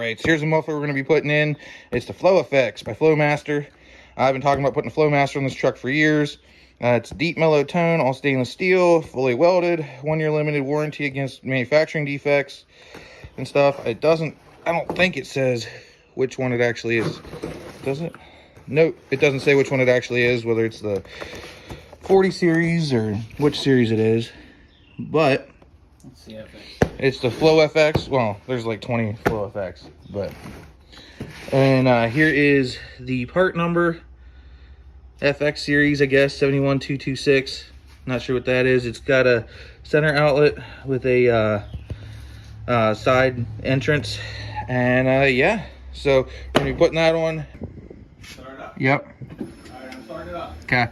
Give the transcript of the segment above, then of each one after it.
Alright, so here's the muffler we're going to be putting in. It's the Flow FX by Flowmaster. I've been talking about putting a Flowmaster on this truck for years. It's deep mellow tone, all stainless steel, fully welded, 1-year limited warranty against manufacturing defects and stuff. I don't think it says which one it actually is. Does it? Nope, it doesn't say which one it actually is, whether it's the 40 series or which series it is. But it's the FX. It's the Flow FX. Well, there's like 20 Flow FX, but and here is the part number. FX series, I guess, 71226. Not sure what that is. It's got a center outlet with a side entrance, and yeah. So we're gonna be putting that on. Start it up. Yep. All right, I'm starting it up. Okay.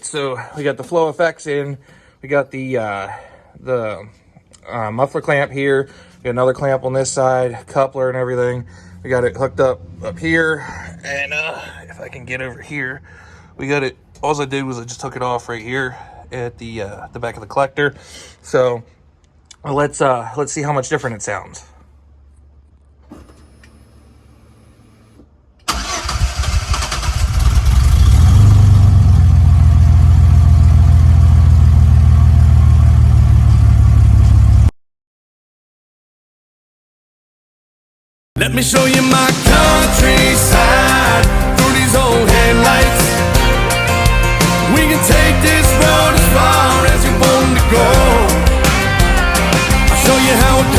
So we got the Flow FX in, we got the muffler clamp here, we got another clamp on this side, coupler and everything. We got it hooked up here, and if I can get over here, we got it. All I did was I just took it off right here at the back of the collector. So let's see how much different it sounds. Let me show you my countryside through these old headlights. We can take this road as far as you want to go. I'll show you how it